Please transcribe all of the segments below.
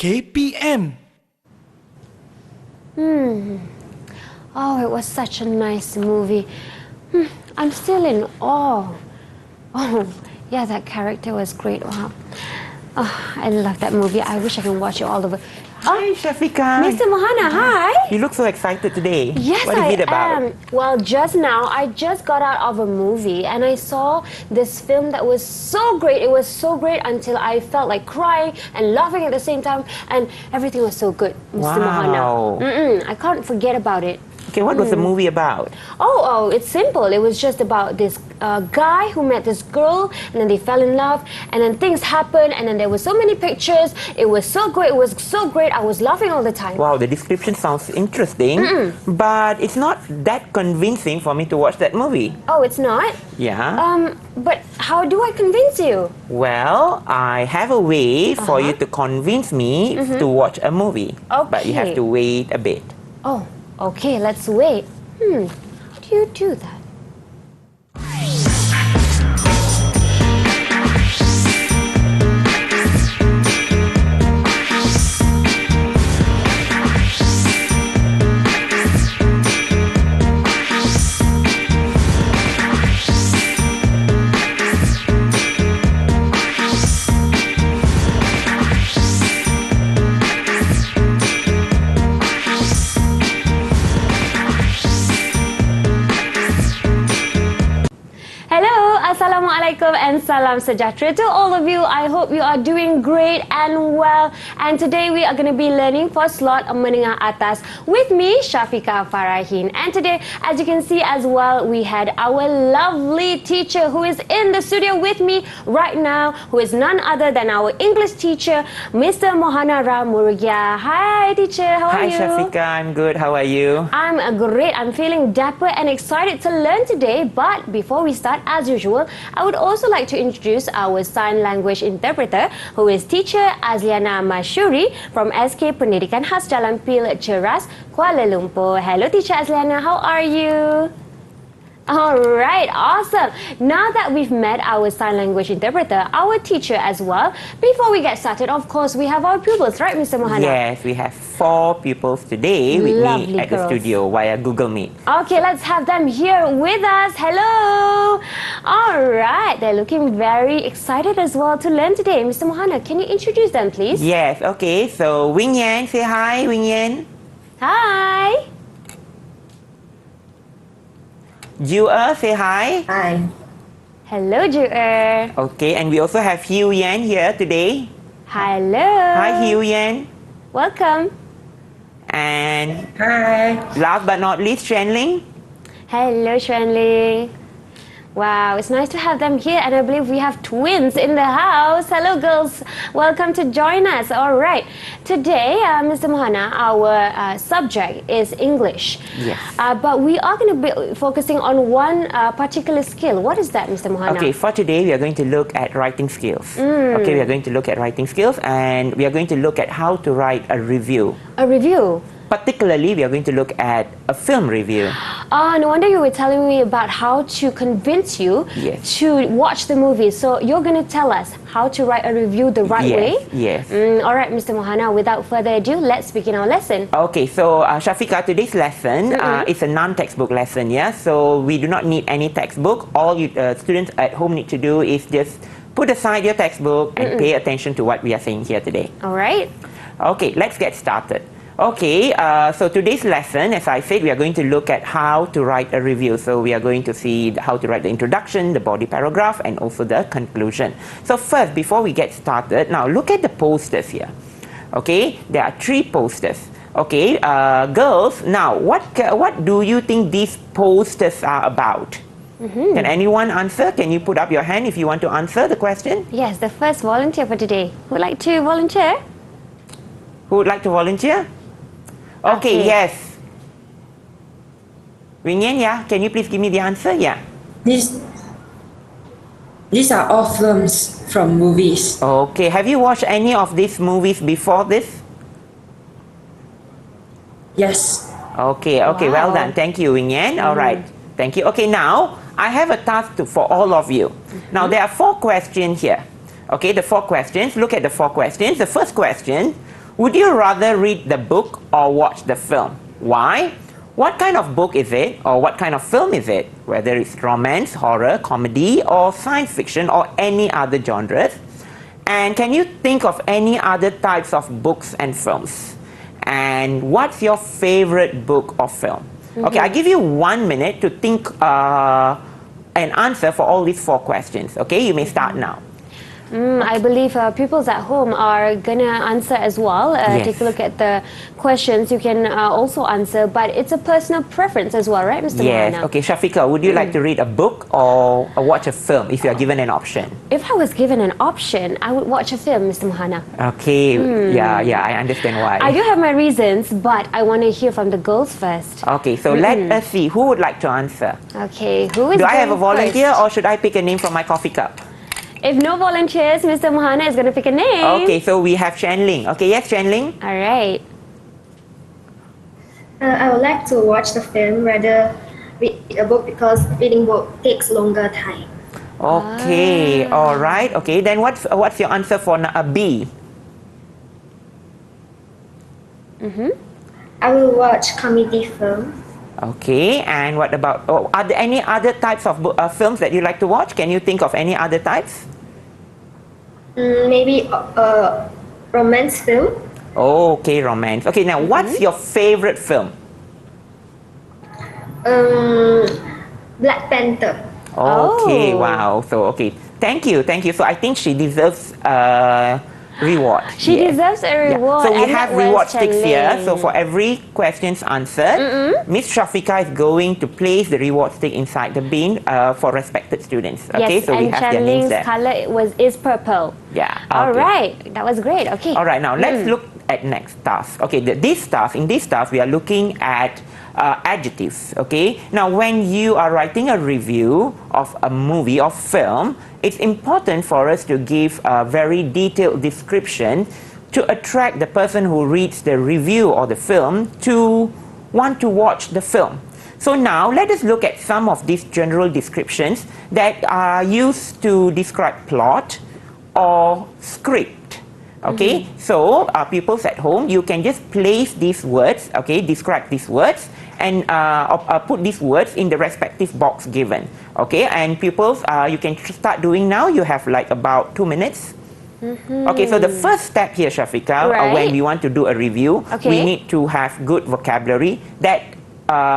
KPM. Oh, it was such a nice movie. I'm still in awe. Oh, yeah, that character was great. Wow. Oh, I love that movie. I wish I can watch it all over. Hi, Shafika. Mr. Mohana, hi. You look so excited today. Yes, what is it about? am. Well, just now, I just got out of a movie and I saw this film that was so great. It was so great until I felt like crying and laughing at the same time, and everything was so good, Mr. Mohana. I can't forget about it. Okay, what was the movie about? Oh, it's simple. It was just about this guy who met this girl, and then they fell in love, and then things happened, and then there were so many pictures. It was so great. It was so great. I was laughing all the time. Wow, the description sounds interesting, but it's not that convincing for me to watch that movie. Oh, it's not? Yeah. But how do I convince you? Well, I have a way for you to convince me to watch a movie. Okay. But you have to wait a bit. Oh, okay, let's wait. How do you do that? Assalamualaikum and salam sejahtera to all of you. I hope you are doing great and well. And today we are going to be learning for slot Menengah Atas with me, Shafika Farahin. And today, as you can see as well, we had our lovely teacher who is in the studio with me right now, who is none other than our English teacher, Mr. Mohana Murugiah. Hi, teacher. How are you? Hi, Shafika. I'm good. How are you? I'm great. I'm feeling dapper and excited to learn today. But before we start, as usual, I would also like to introduce our sign language interpreter, who is teacher Azliana Mashuri from SK Pendidikan Khas Jalan Pil Ceras, Kuala Lumpur. Hello, teacher Azliana. How are you? Alright, awesome. Now that we've met our sign language interpreter, our teacher as well, before we get started, of course, we have our pupils, right, Mr. Mohana? Yes, we have 4 pupils today with me at the studio via Google Meet. Okay, let's have them here with us. Hello. Alright, they're looking very excited as well to learn today. Mr. Mohana, can you introduce them, please? Yes, okay. So, Wing Yan, say hi, Wing Yan. Hi. Jua, say hi. Hi. Hello, Jua. Okay, and we also have Hugh Yan here today. Hello. Hi, Hugh Yan. Welcome. And Hi. last but not least, Shenling. Hello, Shuanli. Wow, it's nice to have them here, and I believe we have twins in the house. Hello, girls. Welcome to join us. All right. Today, Mr. Mohana, our subject is English. Yes. But we are going to be focusing on one particular skill. What is that, Mr. Mohana? Okay, for today, we are going to look at writing skills. Okay, we are going to look at writing skills, and we are going to look at how to write a review. A review? Particularly, we are going to look at a film review. No wonder you were telling me about how to convince you to watch the movie. So you're going to tell us how to write a review the right way? Yes. All right, Mr. Mohana, without further ado, let's begin our lesson. Okay, so Shafika, today's lesson is a non-textbook lesson, yeah? So we do not need any textbook. All you students at home need to do is just put aside your textbook and pay attention to what we are saying here today. All right. Okay, let's get started. Okay, so today's lesson, as I said, we are going to look at how to write a review. So we are going to see how to write the introduction, the body paragraph, and also the conclusion. So first, before we get started, now look at the posters here. Okay, there are 3 posters. Okay, girls, now what do you think these posters are about? Can anyone answer? Can you put up your hand if you want to answer the question? Yes, the first volunteer for today. Who would like to volunteer? Who would like to volunteer? Okay, yes. Wingyan, yeah? Can you please give me the answer? Yeah. These are all films from movies. Okay, have you watched any of these movies before this? Yes. Okay, well done. Thank you, Wingyan. All right, thank you. Okay, now I have a task for all of you. Now there are 4 questions here. Okay, the 4 questions. Look at the 4 questions. The first question, Would you rather read the book or watch the film? Why? What kind of book is it, or what kind of film is it? Whether it's romance, horror, comedy, or science fiction, or any other genres. And can you think of any other types of books and films? And what's your favorite book or film? Okay, I give you 1 minute to think an answer for all these 4 questions. Okay, you may start now. I believe pupils at home are gonna answer as well. Yes. Take a look at the questions. You can also answer, but it's a personal preference as well, right, Mr. Yes. Mohana? Okay, Shafiqa, would you like to read a book or watch a film if you are given an option? If I was given an option, I would watch a film, Mr. Mohana. Okay. Yeah, I understand why. I do have my reasons, but I want to hear from the girls first. Okay, so let us see who would like to answer. Okay, who is Do I have a going volunteer first? or should I pick a name from my coffee cup? If no volunteers, Mr. Mohana is going to pick a name. Okay, so we have Shanling. Okay, yes, Shanling. All right. I would like to watch the film rather read a book because reading book takes longer time. Okay, all right. Okay, then what's your answer for B? I will watch comedy film. Okay, and what about, are there any other types of films that you like to watch? Can you think of any other types? Maybe a romance film. Okay, romance. Okay, now what's your favorite film? Black Panther. Okay, Oh. wow. So, okay, thank you. So I think she deserves reward. She Yes. deserves a Yeah. reward. So we and have that was reward sticks here. Chen So Ling. for every questions answered, Miss Shafika is going to place the reward stick inside the bin for respected students. Okay, Yes, so we and have their Chen names Ling's there. color is purple. Yeah. All okay. right, that was great. Okay. All right, now let's look at next task. Okay, in this task, we are looking at adjectives. Okay, now when you are writing a review of a movie or film, it's important for us to give a very detailed description to attract the person who reads the review or the film to want to watch the film. So now let us look at some of these general descriptions that are used to describe plot or script. Okay, so pupils at home, you can just place these words, okay, describe these words and put these words in the respective box given. Okay, and pupils, you can start doing now. You have like about 2 minutes. Okay, so the first step here, Shafika, Right. when we want to do a review, Okay. we need to have good vocabulary that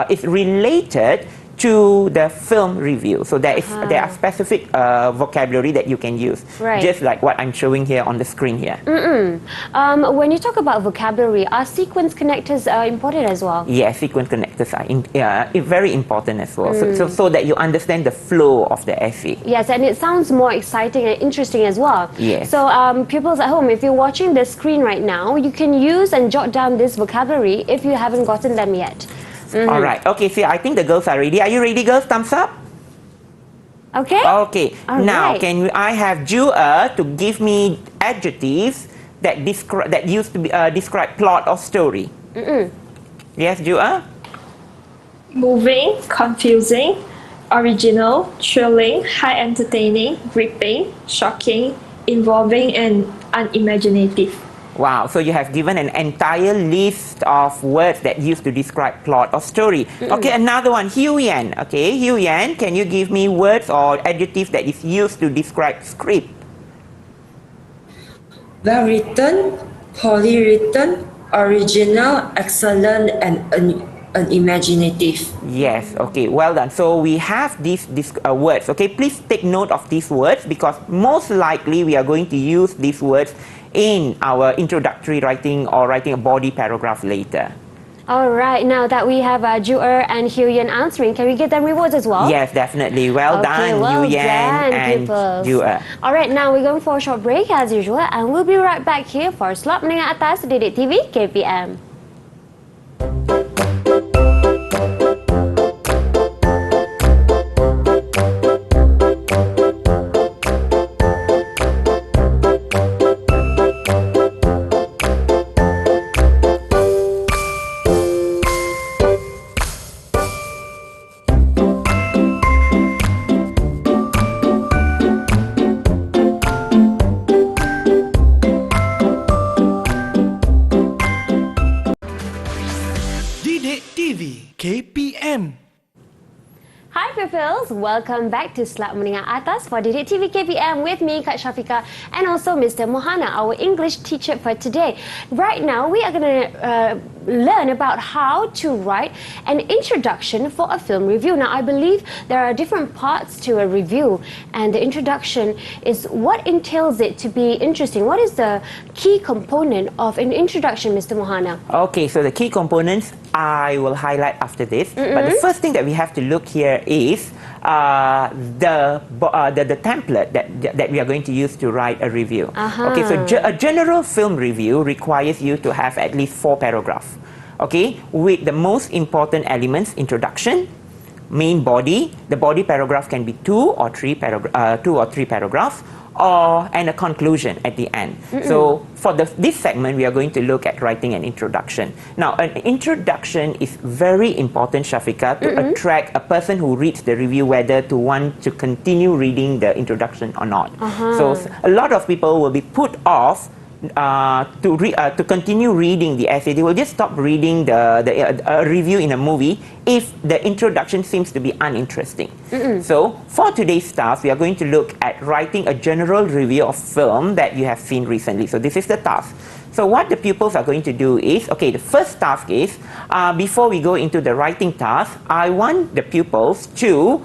is related to the film review. So there are specific vocabulary that you can use, Right. just like what I'm showing here on the screen here. When you talk about vocabulary, are sequence connectors important as well? Yes, sequence connectors are very important as well, so that you understand the flow of the essay. Yes, and it sounds more exciting and interesting as well. Yes. So pupils at home, if you're watching the screen right now, you can use and jot down this vocabulary if you haven't gotten them yet. All right. Okay, see, I think the girls are ready. Are you ready, girls? Thumbs up. Okay? Okay. All Now, right. can I have Jua to give me adjectives that used to be describe plot or story? Yes, Jua. Moving, confusing, original, thrilling, high entertaining, gripping, shocking, involving, and unimaginative. Wow, so you have given an entire list of words that used to describe plot or story. Okay, another one, Huyen. Okay, Huyen, can you give me words or adjectives that is used to describe script? Well written, poorly written, original, excellent, and unimaginative. Yes, okay, well done. So we have these words. Okay, please take note of these words because most likely we are going to use these words in our introductory writing or writing a body paragraph later. All right, now that we have Ju'er and Huyen answering, can we get them rewards as well? Yes, definitely. Well done, well Yu Yan done, and pupils. Jua. All right, now we're going for a short break as usual, and we'll be right back here for Slot Menengah Atas DidikTV KPM. pupils, welcome back to Slot Menengah Atas for DidikTV KPM with me, Kak Syafiqah, and also Mr. Mohana, our English teacher for today. Right now, we are going to learn about how to write an introduction for a film review. Now, I believe there are different parts to a review, and the introduction is what entails it to be interesting. What is the key component of an introduction, Mr. Mohana? Okay, so the key components I will highlight after this. But the first thing that we have to look here is the template that we are going to use to write a review. Okay, so a general film review requires you to have at least 4 paragraphs. Okay, with the most important elements: introduction, main body. The body paragraph can be 2 or 3 paragraphs, and a conclusion at the end. So for this segment, we are going to look at writing an introduction. Now, an introduction is very important, Syafiqah, to attract a person who reads the review whether to want to continue reading the introduction or not. So a lot of people will be put off to continue reading the essay. They will just stop reading the review in a movie if the introduction seems to be uninteresting. So for today's task, we are going to look at writing a general review of film that you have seen recently. So this is the task. So what the pupils are going to do is, okay, the first task is, before we go into the writing task, I want the pupils to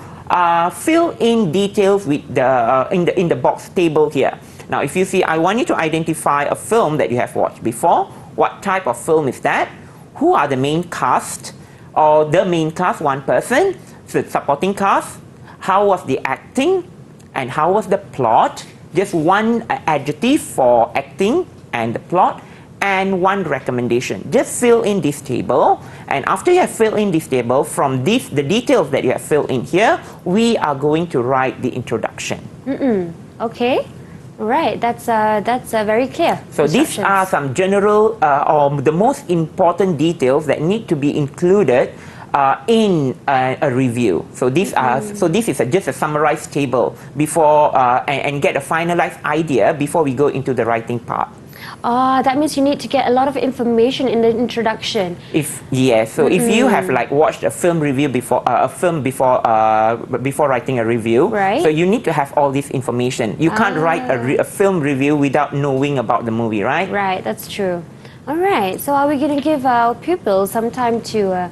fill in details with in the box table here. Now, if you see, I want you to identify a film that you have watched before. What type of film is that? Who are the main cast? Or the main cast, one person. So supporting cast. How was the acting? And how was the plot? Just one adjective for acting and the plot. And one recommendation. Just fill in this table. And after you have filled in this table, from the details that you have filled in here, we are going to write the introduction. Okay. Right, that's very clear. So these are some general or the most important details that need to be included in a review. So these are this is just a summarized table before and get a finalized idea before we go into the writing part. That means you need to get a lot of information in the introduction. If you have like watched a film review before before writing a review, right? So you need to have all this information. You can't write a film review without knowing about the movie, right? Right, that's true. All right, so are we going to give our pupils some time to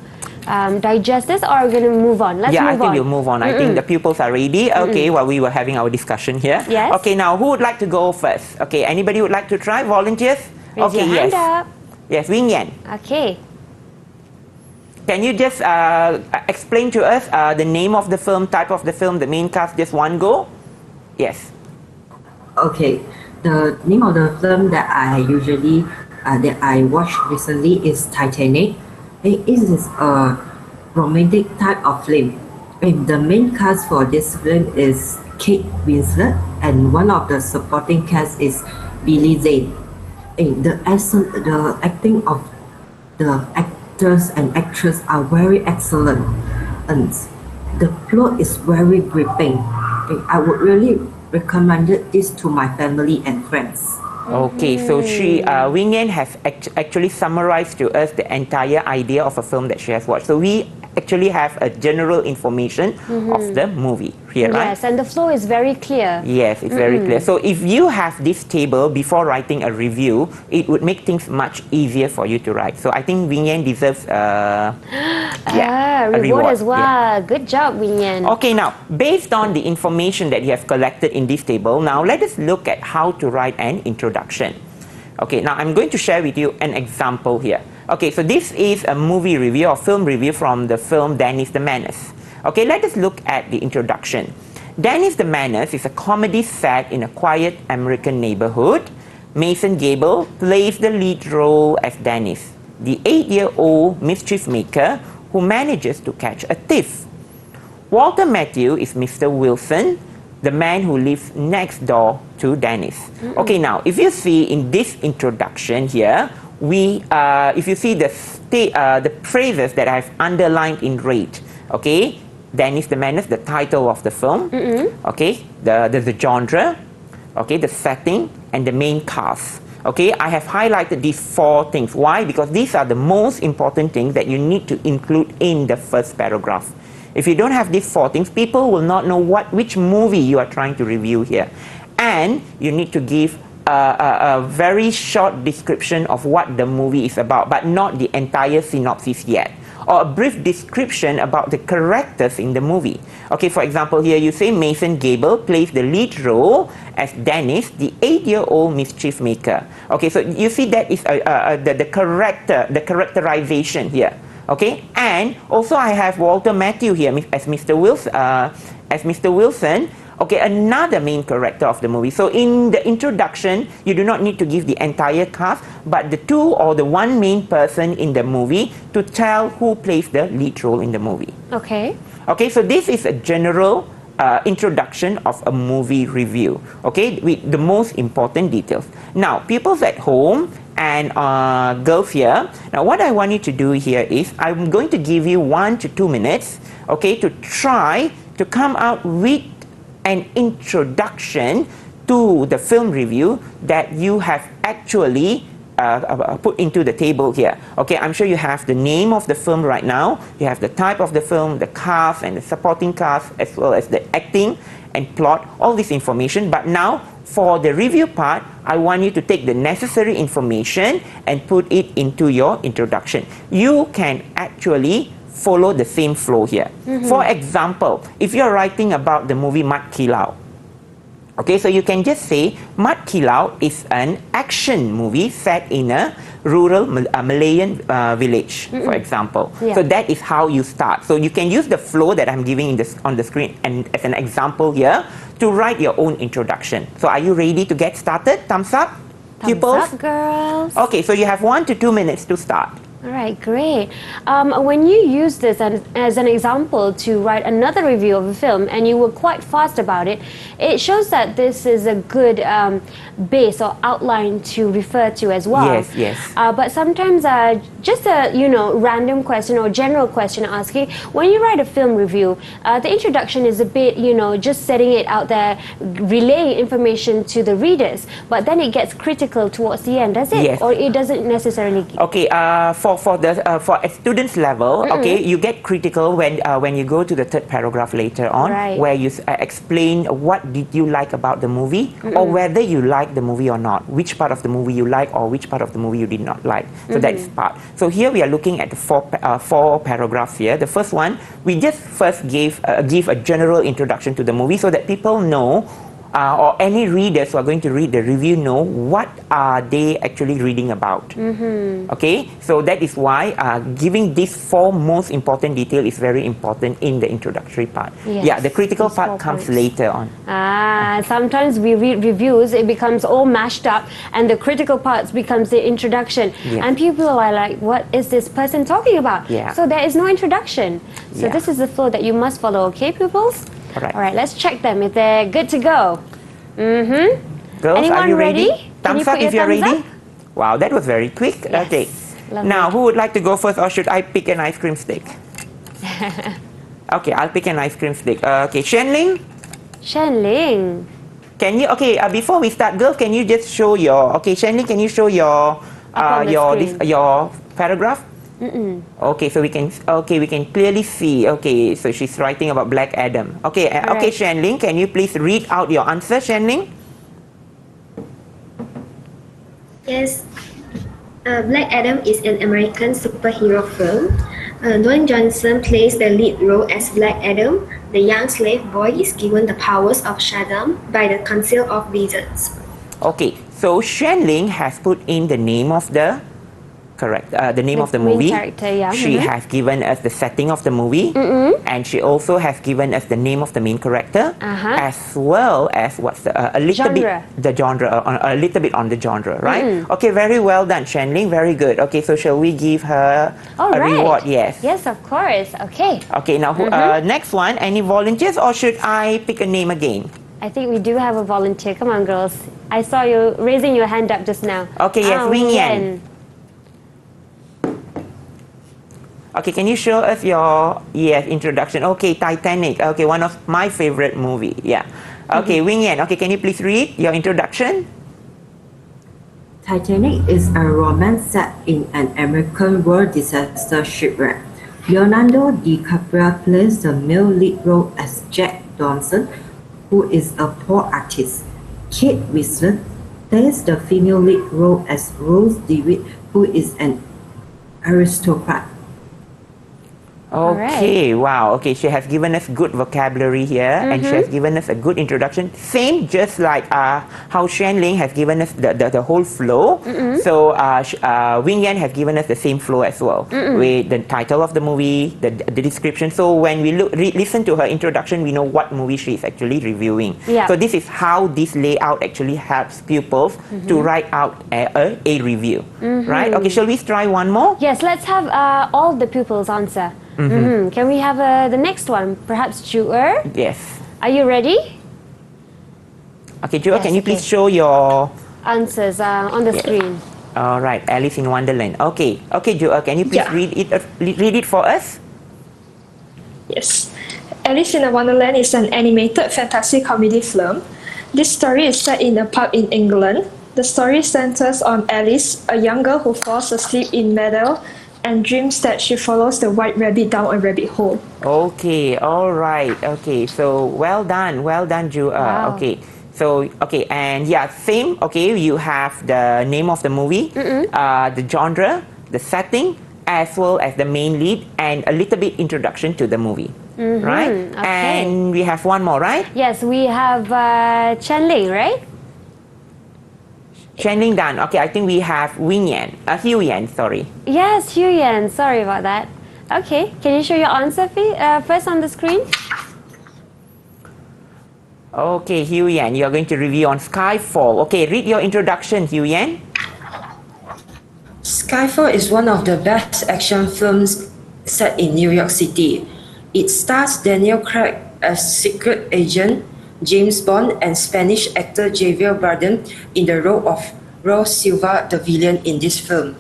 digest this, or are we going to move on? Let's move on. I think we'll move on. I think the pupils are ready. Okay, while we were having our discussion here. Yes. Okay, now who would like to go first? Okay, anybody would like to try? Volunteers? Raise your hand up. Yes, Wing Yan. Okay. Can you just explain to us the name of the film, type of the film, the main cast, just one go? Yes. Okay, the name of the film that I usually that I watched recently is Titanic. It is a romantic type of film. And the main cast for this film is Kate Winslet, and one of the supporting cast is Billy Zane. And the acting of the actors and actresses are very excellent, and the plot is very gripping. And I would really recommend this to my family and friends. Okay, so Wing Yan has actually summarized to us the entire idea of a film that she has watched. So we actually have a general information of the movie here, right? Yes, and the flow is very clear. Yes, it's very clear. So if you have this table before writing a review, it would make things much easier for you to write. So I think Wing Yan deserves a reward as well. Yeah. Good job, Wing Yan. Okay, now, based on the information that you have collected in this table, now let us look at how to write an introduction. Okay, now I'm going to share with you an example here. Okay, so this is a movie review or film review from the film Dennis the Menace. Okay, let us look at the introduction. Dennis the Menace is a comedy set in a quiet American neighborhood. Mason Gable plays the lead role as Dennis, the 8-year-old mischief maker who manages to catch a thief. Walter Matthau is Mr. Wilson, the man who lives next door to Dennis. Okay, now, if you see in this introduction here, if you see the phrases that I've underlined in red, okay, Dennis the Menace, the title of the film, okay, the genre, okay, the setting, and the main cast. Okay, I have highlighted these 4 things. Why? Because these are the most important things that you need to include in the first paragraph. If you don't have these 4 things, people will not know which movie you are trying to review here. And you need to give a very short description of what the movie is about, but not the entire synopsis yet. Or a brief description about the characters in the movie. Okay, for example, here you say Mason Gable plays the lead role as Dennis, the 8-year-old mischief maker. Okay, so you see that is the characterization here. Okay, and also I have Walter Matthau here as Mr. Wilson. Okay, another main character of the movie. So in the introduction, you do not need to give the entire cast, but the 2 or the 1 main person in the movie to tell who plays the lead role in the movie. Okay. Okay, so this is a general introduction of a movie review. Okay, with the most important details. Now, pupils at home and girls here, now what I want you to do here is, I'm going to give you 1 to 2 minutes, okay, to try to come out with an introduction to the film review that you have actually put into the table here. Okay, I'm sure you have the name of the film right now, you have the type of the film, the cast and the supporting cast, as well as the acting and plot, all this information. But now, for the review part, I want you to take the necessary information and put it into your introduction. You can actually follow the same flow here. For example, if you're writing about the movie Mat Kilau, okay, so you can just say Mat Kilau is an action movie set in a rural Malayan village, for example. Yeah. So that is how you start. So you can use the flow that I'm giving on the screen and as an example here to write your own introduction. So are you ready to get started? Thumbs up, pupils? Thumbs up, girls. Okay, so you have 1 to 2 minutes to start. All right, great. When you use this as an example to write another review of a film and you were quite fast about it, it shows that this is a good base or outline to refer to as well. Yes, yes. But sometimes just a random question or general question asking, when you write a film review, the introduction is a bit just setting it out there, relaying information to the readers, but then it gets critical towards the end, does it? Yes. Or it doesn't necessarily? Okay, for a student's level, okay, you get critical when you go to the 3rd paragraph later on, Right. where you explain what did you like about the movie, or whether you like the movie or not, which part of the movie you like or which part of the movie you did not like. So that is part. So here we are looking at the 4 paragraphs here. The first one, we just first give a general introduction to the movie so that people know, or any readers who are going to read the review know what are they actually reading about. Okay, so that is why giving these 4 most important details is very important in the introductory part. Yes, Yeah, the critical these part 4 comes points. later on. Sometimes we read reviews, it becomes all mashed up and the critical parts becomes the introduction. Yeah. And people are like, what is this person talking about? Yeah. So there is no introduction. So Yeah. this is the flow that you must follow, okay, pupils? Alright. All right, let's check them if they're good to go. Girls, Anyone are you ready? ready? Can Thumbs you put up your if you're thumbs ready. up? Wow, that was very quick. Yes. Okay. Lovely. Now, who would like to go first, or should I pick an ice cream stick? Okay, I'll pick an ice cream stick. Okay, Shenling, Shen Ling. can you? Okay, before we start, girls, can you just show your? Okay, Shenling, can you show your Up on the screen. your paragraph? Okay, so we can clearly see. Okay, so she's writing about Black Adam. Okay, okay, Alright. Shenling, can you please read out your answer, Shenling? Yes. Black Adam is an American superhero film. Dwayne Johnson plays the lead role as Black Adam. The young slave boy is given the powers of Shaddam by the Council of Wizards. Okay, so Shenling has put in the name of the the name of the main movie. character, yeah. She has given us the setting of the movie, and she also has given us the name of the main character, as well as what's a little Genre. bit the genre, a little bit on the genre, right? Okay, very well done, Shenling. Very good. Okay, so shall we give her All a right. reward? Yes. Yes, of course. Okay. Okay, now next one. Any volunteers, or should I pick a name again? I think we do have a volunteer. Come on, girls. I saw you raising your hand up just now. Okay, yes, Wing Yan. Okay, can you show us your introduction? Okay, Titanic. Okay, one of my favorite movie. Yeah. Okay, Wing Yan. Okay, can you please read your introduction? Titanic is a romance set in an American war disaster shipwreck. Leonardo DiCaprio plays the male lead role as Jack Dawson, who is a poor artist. Kate Winslet plays the female lead role as Rose DeWitt, who is an aristocrat. Okay, wow. Okay, she has given us good vocabulary here and she has given us a good introduction. Same just like how Xuan Ling has given us the whole flow. So Wing Yan has given us the same flow as well with the title of the movie, the description. So when we listen to her introduction, we know what movie she is actually reviewing. Yeah. So this is how this layout actually helps pupils to write out a review. Right? Okay, shall we try one more? Yes, let's have all the pupils answer. Can we have the next one? Perhaps Ju'er? Yes. Are you ready? Okay, Joel, Yes, can you please okay. show your... Answers on the screen. All right, Alice in Wonderland. Okay, Joel, can you please Yeah. read it for us? Yes. Alice in Wonderland is an animated fantasy comedy film. This story is set in a pub in England. The story centers on Alice, a young girl who falls asleep in meadow and dreams that she follows the white rabbit down a rabbit hole. Okay, all right. Okay, so well done, Joel. Wow. Okay, so okay, and yeah, same. Okay, you have the name of the movie, the genre, the setting, as well as the main lead, and a little bit introduction to the movie. Right? Okay. And we have one more, right? Yes, we have Chen Ling, right? Shenling done. Okay, I think we have Wing Yan, Hugh Yan, sorry. Yes, Hu Yan. Sorry about that. Okay, can you show your answer first on the screen? Okay, Hugh Yan, you are going to review on Skyfall. Okay, read your introduction, Hugh Yan. Skyfall is one of the best action films set in New York City. It stars Daniel Craig as secret agent James Bond and Spanish actor Javier Bardem in the role of Rose Silva, the villain in this film.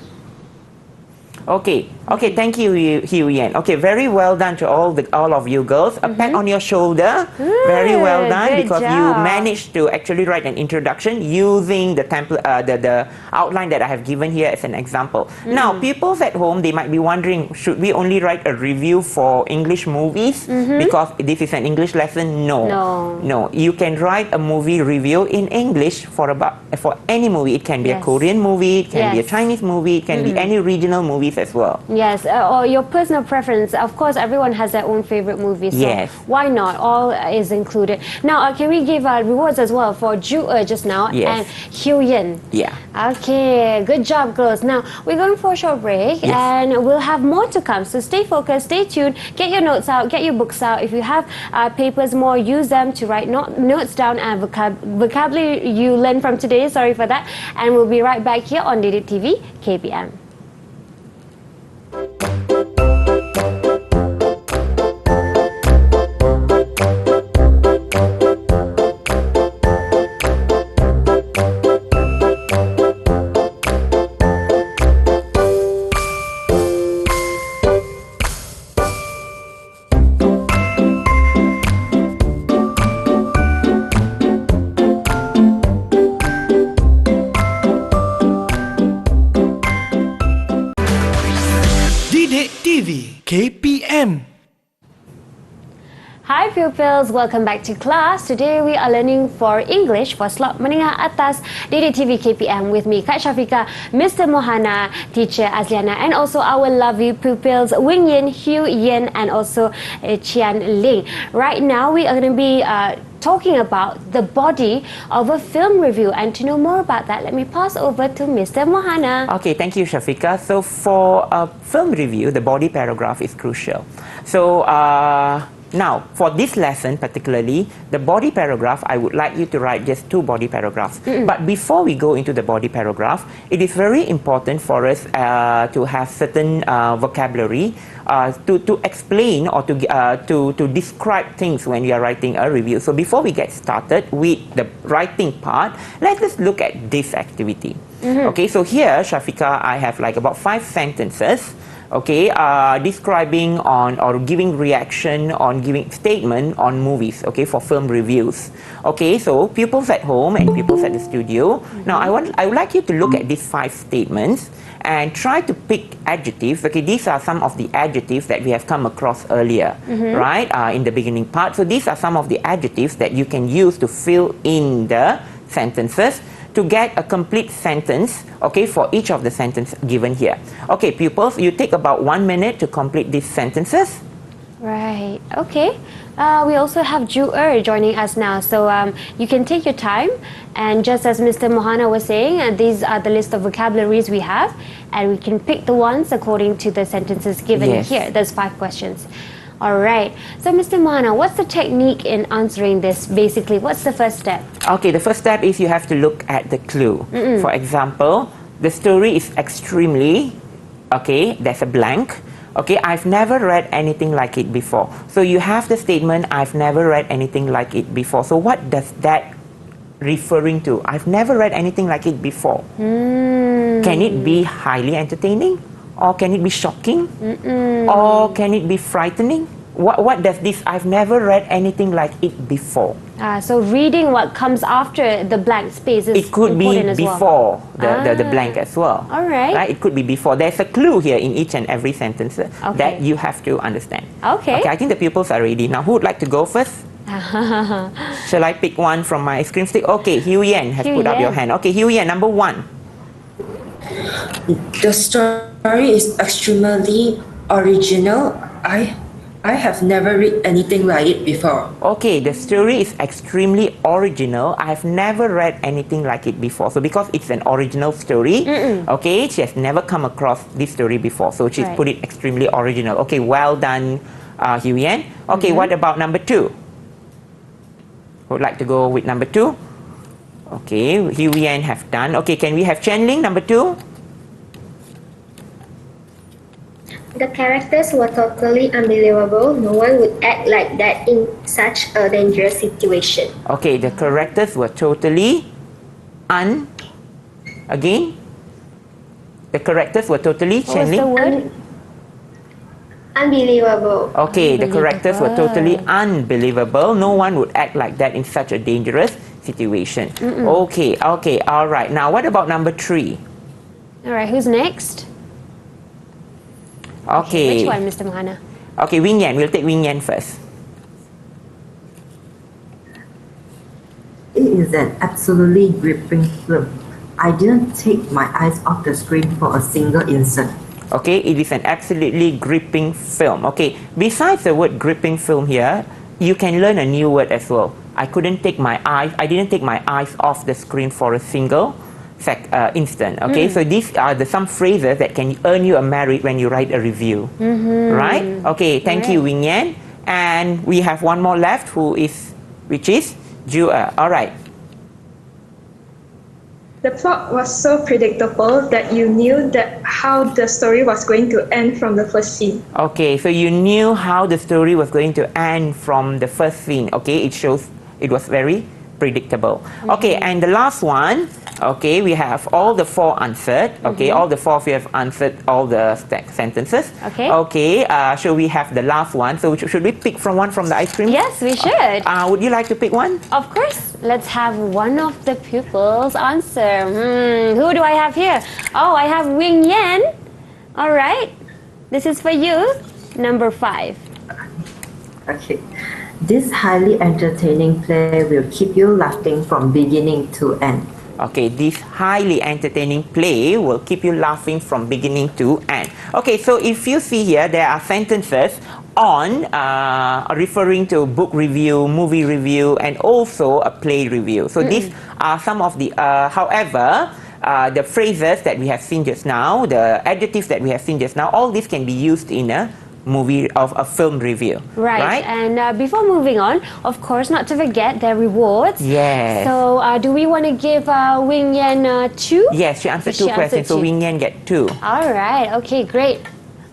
Okay, thank you, Hugh Yan. Okay, very well done to all of you girls. A pat on your shoulder. Very well done good because you job. managed to actually write an introduction using the template, the outline that I have given here as an example. Now, pupils at home, they might be wondering, should we only write a review for English movies because this is an English lesson? No. You can write a movie review in English for any movie. It can be a Yes. Korean movie, it can be a Yes. Chinese movie, it can be any regional movies as well. Yes, or your personal preference. Of course, everyone has their own favorite movie. So Yes. why not? All is included. Now, can we give rewards as well for Ju'er just now Yes. and Hugh Yan? Yeah. Okay, good job, girls. Now, we're going for a short break Yes. and we'll have more to come. So stay focused, stay tuned, get your notes out, get your books out. If you have papers more, use them to write notes down and vocabulary you learned from today. Sorry for that. And we'll be right back here on DidikTV KPM. DidikTV KPM. Hi pupils, welcome back to class. Today we are learning for English for slot Menengah Atas DidikTV KPM with me, Kak Syafiqah, Mr. Mohana, teacher Azliana, and also our lovely pupils Wing Yan, Hugh Yan, and also Qian Ling. Right now we are going to be talking about the body of a film review, and to know more about that, let me pass over to Mr. Mohana. Okay, thank you, Shafiqah. So for a film review, the body paragraph is crucial. So now, for this lesson particularly, the body paragraph, I would like you to write just 2 body paragraphs. But before we go into the body paragraph, it is very important for us to have certain vocabulary to explain or to describe things when we are writing a review. So before we get started with the writing part, let us look at this activity. Okay, so here, Shafiqah, I have like about 5 sentences. Okay, describing on or giving reaction on giving statement on movies, okay, for film reviews. Okay, so pupils at home and pupils at the studio. Now I would like you to look at these 5 statements and try to pick adjectives. Okay, these are some of the adjectives that we have come across earlier, right, in the beginning part. So these are some of the adjectives that you can use to fill in the sentences to get a complete sentence, okay, for each of the sentences given here. Okay, pupils, you take about 1 minute to complete these sentences. Right. Okay. We also have Ju joining us now, so you can take your time. And just as Mr. Mohana was saying, these are the list of vocabularies we have, and we can pick the ones according to the sentences given here. There's 5 questions. All right. So, Mr. Mohana, what's the technique in answering this? Basically, what's the first step? Okay, the first step is you have to look at the clue. For example, the story is extremely, okay, there's a blank. Okay, I've never read anything like it before. So you have the statement, I've never read anything like it before. So what does that referring to? I've never read anything like it before. Can it be highly entertaining? Or can it be shocking? Or can it be frightening? What does this, I've never read anything like it before? So reading what comes after the blank space is it could be important as before well. the blank as well. All right. It could be before. There's a clue here in each and every sentence that you have to understand. Okay. Okay, I think the pupils are ready. Now, who would like to go first? Shall I pick one from my screen stick? Okay, Hu Yen has put up your hand. Okay, Hu Yen, number 1. The story is extremely original. I have never read anything like it before. Okay, the story is extremely original. I've never read anything like it before. So because it's an original story, okay, she has never come across this story before. So she's put it extremely original. Okay, well done, Hu Yen. Okay, what about number 2? Would like to go with number 2? Okay, Hu Yen have done. Okay, can we have Chen Ling, number 2? The characters were totally unbelievable. No one would act like that in such a dangerous situation. Okay, the characters were totally Again? The characters were totally... What was the word? Unbelievable. Okay, the characters were totally unbelievable. No one would act like that in such a dangerous situation. Okay, all right. Now, what about number 3? All right, who's next? Okay. Which one, Mr. Mohana? Okay, Wing Yan. We'll take Wing Yan first. It is an absolutely gripping film. I didn't take my eyes off the screen for a single instant. Okay, it is an absolutely gripping film. Okay, besides the word gripping film here, you can learn a new word as well. I didn't take my eyes off the screen for a single instant. Okay, so these are some phrases that can earn you a merit when you write a review. Right? Okay, thank you, Wing Yan. And we have one more left, which is Ju. All right. The plot was so predictable that you knew that how the story was going to end from the first scene. Okay, so you knew how the story was going to end from the first scene. Okay, it shows it was very predictable. Okay, and the last one, okay, we have all the 4 answered. Okay, all the 4 of you have answered all the sentences. Okay. Okay, should we have the last one? So should we pick from one from the ice cream? Yes, we should. Would you like to pick one? Of course. Let's have one of the pupils answer. Who do I have here? Oh, I have Wing Yan. All right. This is for you. Number 5. Okay. This highly entertaining play will keep you laughing from beginning to end. Okay, this highly entertaining play will keep you laughing from beginning to end. Okay, so if you see here, there are sentences on referring to book review, movie review, and also a play review. So these are some of the, however, the phrases that we have seen just now, the adjectives that we have seen just now, all these can be used in a movie of a film review. Right. And before moving on, of course, not to forget their rewards. Yes. So do we want to give Wing Yan 2? Yes, she answered 2 questions, so Wing Yan get 2. All right. Okay, great.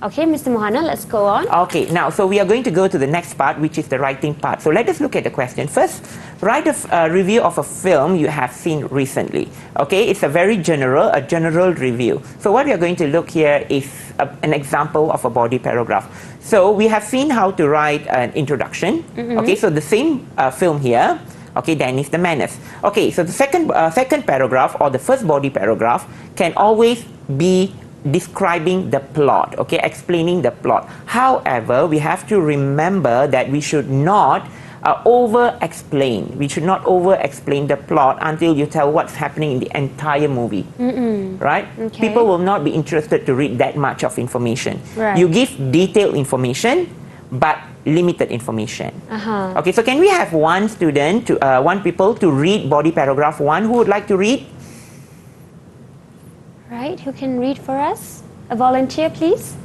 Okay, Mr. Mohana, let's go on. Okay, now, so we are going to go to the next part, which is the writing part. So let us look at the question. First, write a review of a film you have seen recently. Okay, it's a very general review. So what we are going to look here is an example of a body paragraph. So we have seen how to write an introduction. Okay, so the same film here. Okay, then is the manners. Okay, so the second paragraph or the first body paragraph can always be describing the plot, okay, explaining the plot. However, we have to remember that we should not over-explain. We should not over-explain the plot until you tell what's happening in the entire movie. Right? Okay. People will not be interested to read that much of information. Right. You give detailed information, but limited information. Okay, so can we have one student, one people to read body paragraph 1? Who would like to read? Right, who can read for us? A volunteer, please.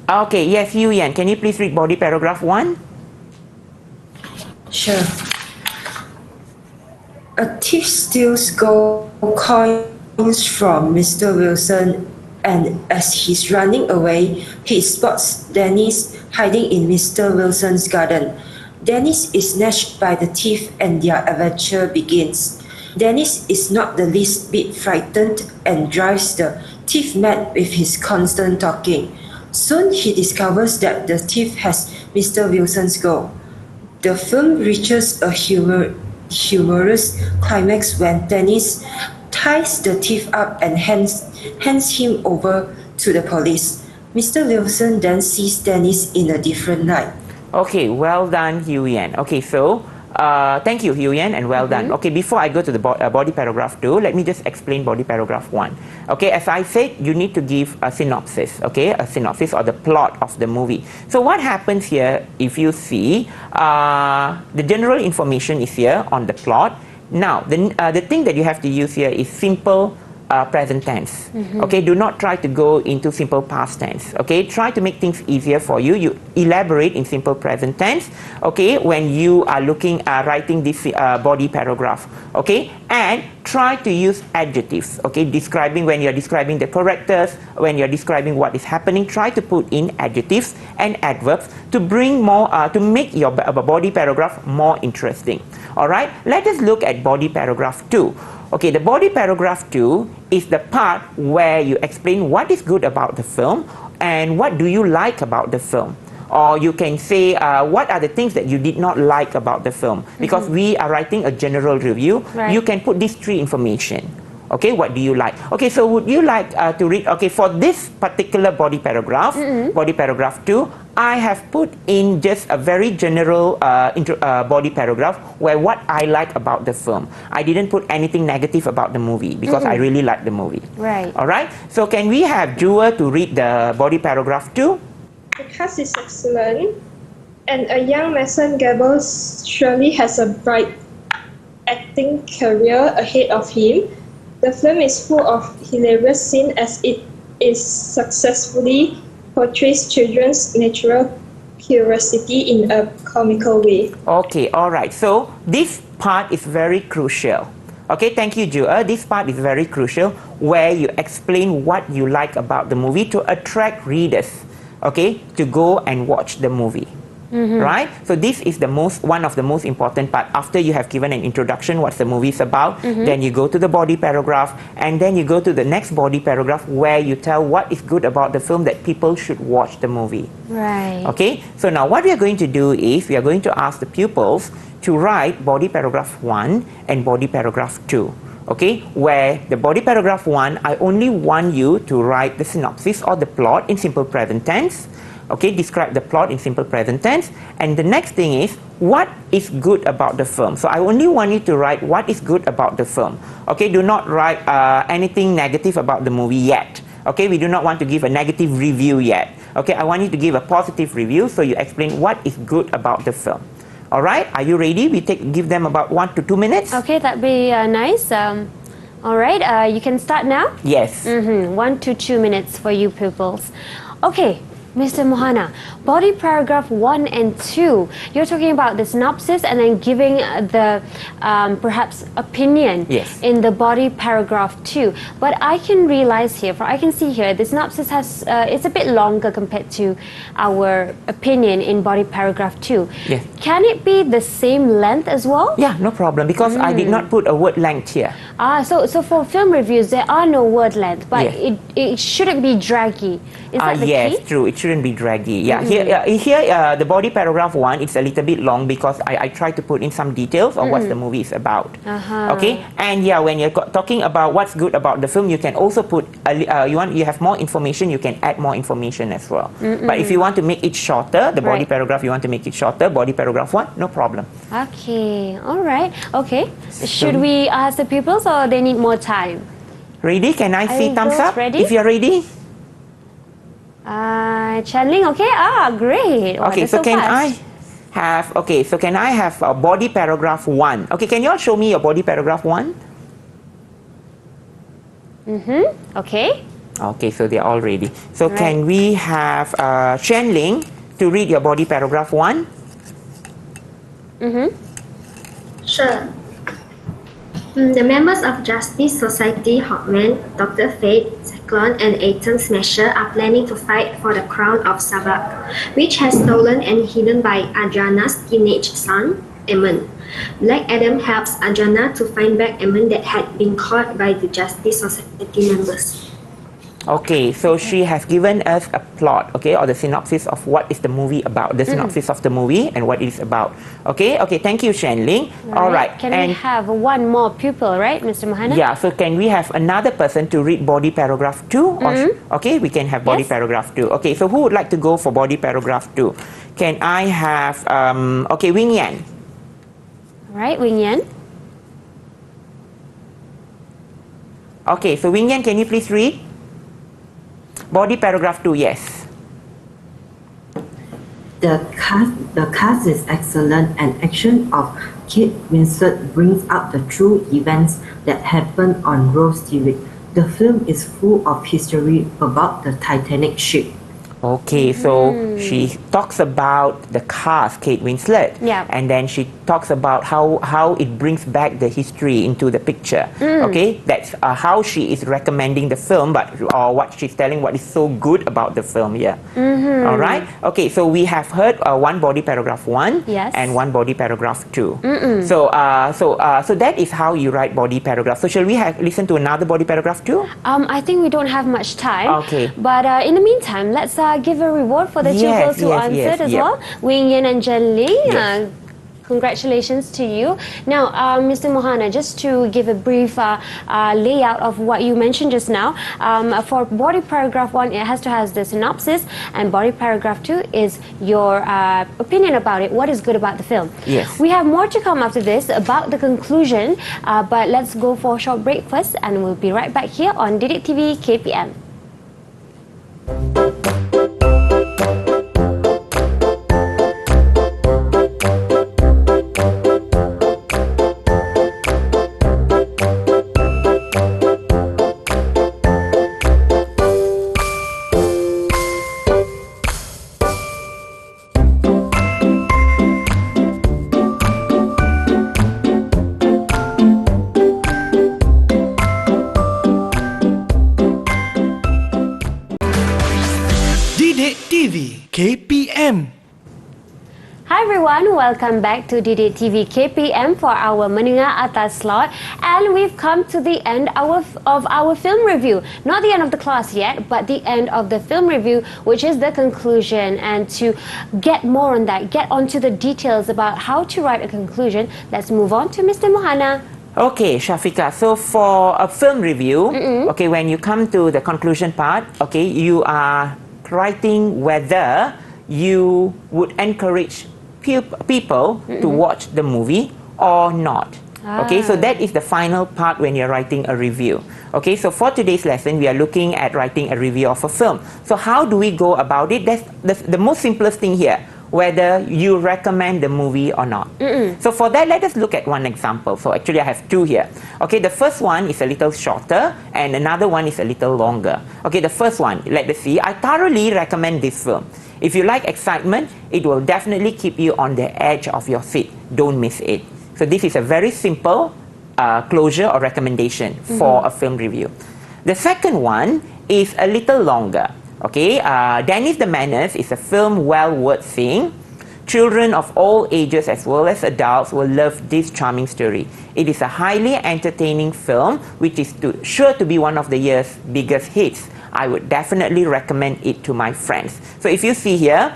Okay, yes, Yu Yan, can you please read body paragraph 1? Sure. A thief steals gold coins from Mr. Wilson, and as he's running away, he spots Dennis hiding in Mr. Wilson's garden. Dennis is snatched by the thief and their adventure begins. Dennis is not the least bit frightened and drives the thief mad with his constant talking. Soon he discovers that the thief has Mr. Wilson's gold. The film reaches a humorous climax when Dennis ties the thief up and hands him over to the police. Mr. Wilson then sees Dennis in a different light. Okay, well done, Yu Yan. Okay, so thank you, Yu Yan, and well done. Okay, before I go to the body paragraph 2, let me just explain body paragraph 1. Okay, as I said, you need to give a synopsis, okay, a synopsis or the plot of the movie. So what happens here, if you see, the general information is here on the plot. Now, the thing that you have to use here is simple present tense. Okay, do not try to go into simple past tense. Okay, try to make things easier for you. You elaborate in simple present tense. Okay, when you are writing this body paragraph. Okay, and try to use adjectives. Okay, when you are describing the characters, when you are describing what is happening, try to put in adjectives and adverbs to bring more, to make your body paragraph more interesting. All right, let us look at body paragraph 2. Okay, the body paragraph 2 is the part where you explain what is good about the film and what do you like about the film. Or you can say what are the things that you did not like about the film. Because we are writing a general review, you can put these 3 information. Okay, what do you like? Okay, so would you like to read? Okay, for this particular body paragraph, body paragraph 2, I have put in just a very general body paragraph where what I like about the film. I didn't put anything negative about the movie because I really like the movie. Right. All right. So can we have Jua to read the body paragraph 2? The cast is excellent, and a young Mason Gables surely has a bright acting career ahead of him. The film is full of hilarious scenes as it is successfully portrays children's natural curiosity in a comical way. Okay, all right. So this part is very crucial. Okay, thank you, Jua. This part is very crucial where you explain what you like about the movie to attract readers, okay, to go and watch the movie. Right? So this is one of the most important part. After you have given an introduction, what the movie is about, then you go to the body paragraph, and then you go to the next body paragraph where you tell what is good about the film that people should watch the movie. Right. Okay? So now what we are going to do is we are going to ask the pupils to write body paragraph 1 and body paragraph 2. Okay, where the body paragraph 1, I only want you to write the synopsis or the plot in simple present tense. Okay, describe the plot in simple present tense. And the next thing is, what is good about the film? So I only want you to write what is good about the film. Okay, do not write anything negative about the movie yet. Okay, we do not want to give a negative review yet. Okay, I want you to give a positive review, so you explain what is good about the film. All right, are you ready? We give them about 1 to 2 minutes. Okay, that'd be nice. All right, you can start now. Yes. 1 to 2 minutes for you pupils. Okay, Mr. Mohana, body paragraph 1 and 2, you're talking about the synopsis and then giving the perhaps opinion in the body paragraph 2. But I can realize here, I can see here, the synopsis has it's a bit longer compared to our opinion in body paragraph 2. Yes. Can it be the same length as well? Yeah, no problem, because I did not put a word length here. So for film reviews, there are no word length, but it shouldn't be draggy. Is that the yes, key? true. It shouldn't be draggy. Yeah, here the body paragraph 1, it's a little bit long because I try to put in some details of what the movie is about. Okay, and yeah, when you're talking about what's good about the film, you can also put you have more information, you can add more information as well. But if you want to make it shorter, the body paragraph, you want to make it shorter, body paragraph 1, no problem. Okay, all right. Okay, should we ask the pupils or they need more time? Ready? Can I see thumbs up? Ready? If you're ready. Chanling, okay? Great. Wow, Okay, so can I have a body paragraph 1? Okay, can you all show me your body paragraph 1? Okay. Okay, so they're all ready. So can we have Chanling to read your body paragraph 1? Sure. The members of Justice Society Hawkman, Dr. Fate, Cyclone, and Atom Smasher are planning to fight for the crown of Sabak, which has stolen and hidden by Adriana's teenage son, Eamon. Black Adam helps Adriana to find back Eamon that had been caught by the Justice Society members. Okay, so she has given us a plot, okay, or the synopsis of what is the movie about, the synopsis of the movie and what it is about. Okay, thank you, Chanling. All right. Can we have one more pupil, right, Mr. Mohana? Yeah, so can we have another person to read body paragraph 2? Okay, we can have body paragraph 2. Okay, so who would like to go for body paragraph 2? Can I have, okay, Wing Yan. All right, Wing Yan. Okay, so Wing Yan, can you please read? Body paragraph 2, yes. The cast is excellent, and action of Kate Winslet brings out the true events that happened on Rose Stewart. The film is full of history about the Titanic ship. Okay, so she talks about the cast, Kate Winslet, and then she talks about how it brings back the history into the picture. Okay, that's how she is recommending the film, or what she's telling what is so good about the film. Yeah. All right. Okay, so we have heard one body paragraph 1 and one body paragraph 2. So that is how you write body paragraph. So shall we listen to another body paragraph 2? I think we don't have much time. Okay. But in the meantime, let's give a reward for the pupils who answered as well. Wing Yin and Jen Ling. Congratulations to you. Now, Mr. Mohana, just to give a brief layout of what you mentioned just now, for body paragraph 1, it has to have the synopsis, and body paragraph 2 is your opinion about it, what is good about the film. Yes. We have more to come after this about the conclusion, but let's go for a short break first, and we'll be right back here on DidikTV KPM. DidikTV KPM. Hi everyone, welcome back to DidikTV KPM for our Menengah Atas slot, and we've come to the end of our film review. Not the end of the class yet, but the end of the film review, which is the conclusion. And to get more on that, get onto the details about how to write a conclusion, let's move on to Mr. Mohana. Okay, Shafika. So for a film review, okay, when you come to the conclusion part, okay, you are writing whether you would encourage people to watch the movie or not. Okay, so that is the final part when you're writing a review. Okay, so for today's lesson, we are looking at writing a review of a film. So how do we go about it? That's the most simplest thing here, whether you recommend the movie or not. So for that, let us look at one example. So actually I have two here. Okay, the first one is a little shorter and another one is a little longer. Okay, the first one, let us see. I thoroughly recommend this film. If you like excitement, it will definitely keep you on the edge of your seat. Don't miss it. So this is a very simple closure or recommendation for a film review. The second one is a little longer. Okay, Dennis the Menace is a film well worth seeing. Children of all ages as well as adults will love this charming story. It is a highly entertaining film which is sure to be one of the year's biggest hits. I would definitely recommend it to my friends. So if you see here,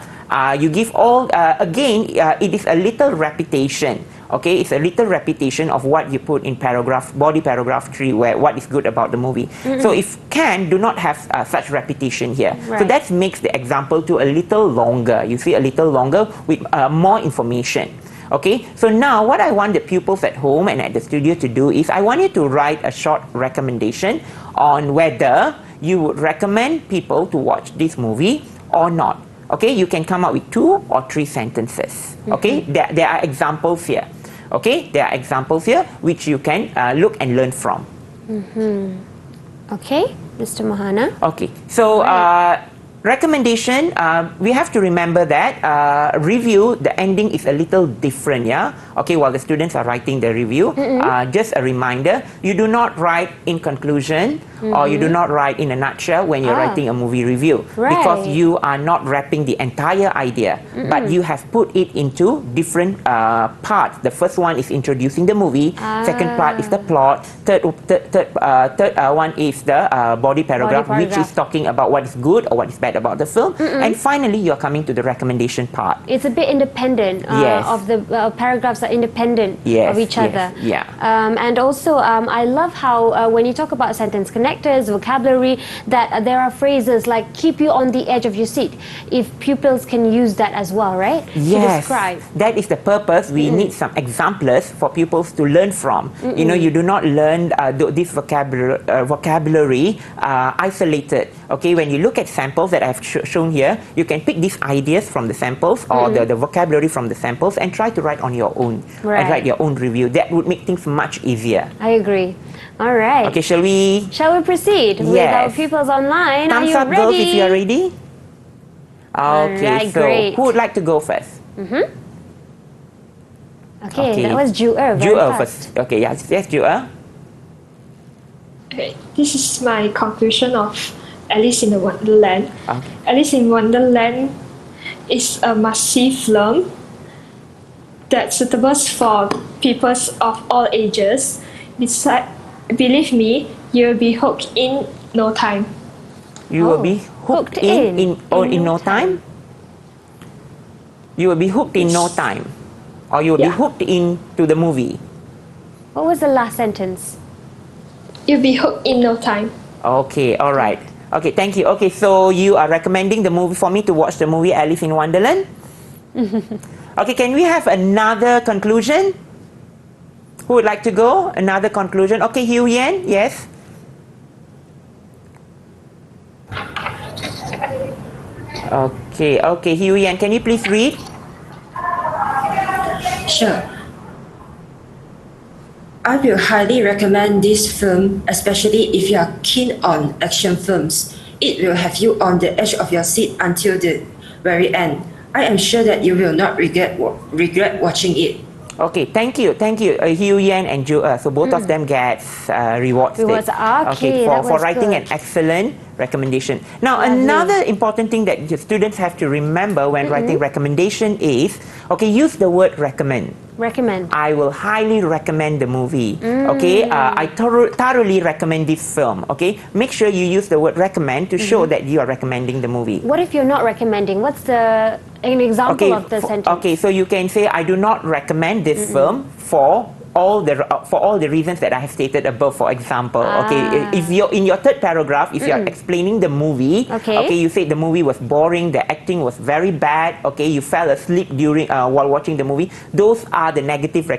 you give all, again, it is a little repetition. Okay, it's a little repetition of what you put in body paragraph 3, where what is good about the movie. So if can, do not have such repetition here. Right. So that makes the example to a little longer. You see, a little longer with more information. Okay, so now what I want the pupils at home and at the studio to do is I want you to write a short recommendation on whether you would recommend people to watch this movie or not. Okay, you can come up with 2 or 3 sentences. Okay, there are examples here. Okay, there are examples here which you can look and learn from. Okay, Mr. Mohana. Okay, so recommendation, we have to remember that review, the ending is a little different, yeah? Okay, while the students are writing the review, just a reminder, you do not write in conclusion or you do not write in a nutshell when you're writing a movie review. Right. Because you are not wrapping the entire idea, but you have put it into different parts. The first one is introducing the movie, second part is the plot, third one is the body paragraph, which is talking about what is good or what is bad about the film, and finally you're coming to the recommendation part. It's a bit independent Yes. of the paragraphs are independent Yes, of each other. yes, yeah. And also, I love how when you talk about sentence connectors, vocabulary, that there are phrases like keep you on the edge of your seat. If pupils can use that as well, right? To Yes, describe. that is the purpose. We need some examples for pupils to learn from. You know, you do not learn this vocabulary isolated. Okay, when you look at samples that I've shown here, you can pick these ideas from the samples or the vocabulary from the samples and try to write on your own and write your own review. That would make things much easier. I agree. All right. Okay, shall we proceed with our pupils online? Thumbs are you up, ready? girls, if you are ready. Okay, Alright, so great. who would like to go first? Okay, that was Jue. Very Jue fast. first. Okay, yes, Jue. Okay, this is my conclusion of Alice in the Wonderland. Okay. Alice in Wonderland is a must-see film that's suitable for people of all ages. Believe me, you'll be hooked in no time. You will be hooked in no time? You will be hooked in no time. Or you will be hooked into the movie. What was the last sentence? You'll be hooked in no time. Okay, all right. Okay, thank you. Okay, so you are recommending the movie for me to watch the movie Alice in Wonderland? Okay, can we have another conclusion? Who would like to go? Another conclusion? Okay, Hugh Yen, yes? Okay, Hugh Yen, can you please read? Sure. I will highly recommend this film, especially if you are keen on action films. It will have you on the edge of your seat until the very end. I am sure that you will not regret watching it. Okay, thank you, Hugh Yen and Jue. So both of them get rewards. Okay, for writing an excellent recommendation. Now, another important thing that the students have to remember when writing recommendation is, okay, use the word recommend. Recommend. I will highly recommend the movie. Okay, I thoroughly recommend this film. Okay, make sure you use the word recommend to show that you are recommending the movie. What if you're not recommending? What's an example of the sentence? Okay, so you can say, I do not recommend this film for all the reasons that I have stated above. For example, okay, if you're in your third paragraph, if you're explaining the movie, okay, you say the movie was boring, the acting was very bad, okay, you fell asleep during while watching the movie. Those are the negative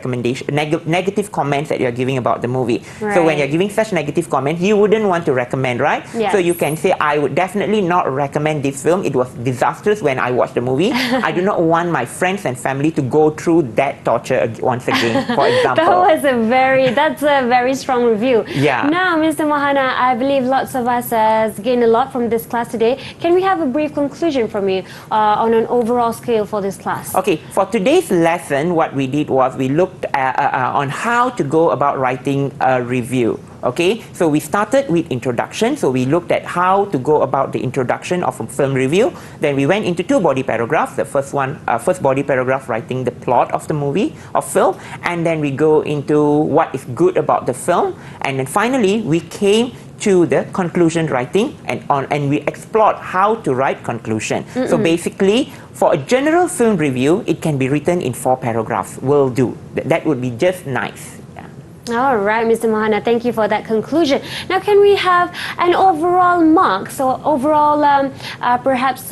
negative comments that you're giving about the movie. Right. So when you're giving such negative comments, you wouldn't want to recommend, right? Yes. So you can say, I would definitely not recommend this film. It was disastrous when I watched the movie. I do not want my friends and family to go through that torture once again, for example. That's a very strong review. Yeah. Now, Mr. Mohana, I believe lots of us has gained a lot from this class today. Can we have a brief conclusion from you on an overall scale for this class? Okay, for today's lesson, what we did was we looked on how to go about writing a review. Okay, so we started with introduction. So we looked at how to go about the introduction of a film review. Then we went into 2 body paragraphs. The first body paragraph writing the plot of the movie or film, and then we go into what is good about the film, and then finally we came to the conclusion writing, and we explored how to write conclusion. So basically, for a general film review, it can be written in 4 paragraphs. Will do. That would be just nice. All right, Mr. Mohana, thank you for that conclusion. Now, can we have an overall mark? So, overall, perhaps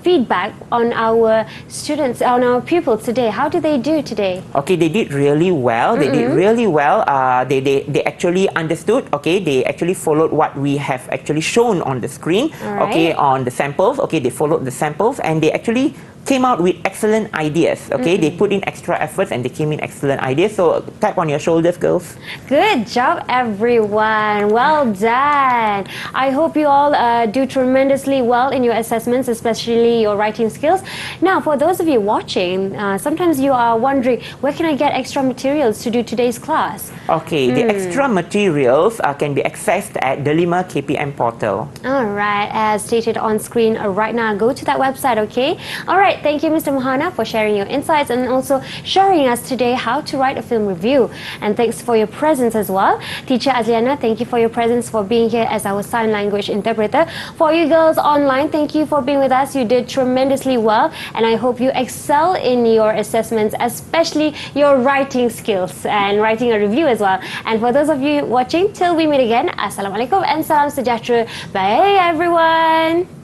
feedback on our students, on our pupils today. How did they do today? Okay, they did really well. They did really well. They actually understood. Okay, they actually followed what we have actually shown on the screen. All Okay, right. on the samples. Okay, they followed the samples and they actually came out with excellent ideas. Okay, they put in extra efforts and they came in excellent ideas. So tap on your shoulders, girls. Good job, everyone. Well done. I hope you all do tremendously well in your assessments, especially your writing skills. Now, for those of you watching, sometimes you are wondering, where can I get extra materials to do today's class? Okay, the extra materials can be accessed at the 5 KPM portal. All right, as stated on screen right now, go to that website, okay? All right, thank you, Mr. Mohana, for sharing your insights and also sharing us today how to write a film review. And thanks for your presence as well. Teacher Azliana, thank you for your presence, for being here as our sign language interpreter. For you girls online, thank you for being with us. You did tremendously well, and I hope you excel in your assessments, especially your writing skills and writing a review as well. And for those of you watching, till we meet again, Assalamualaikum and Salam Sejahtera. Bye, everyone.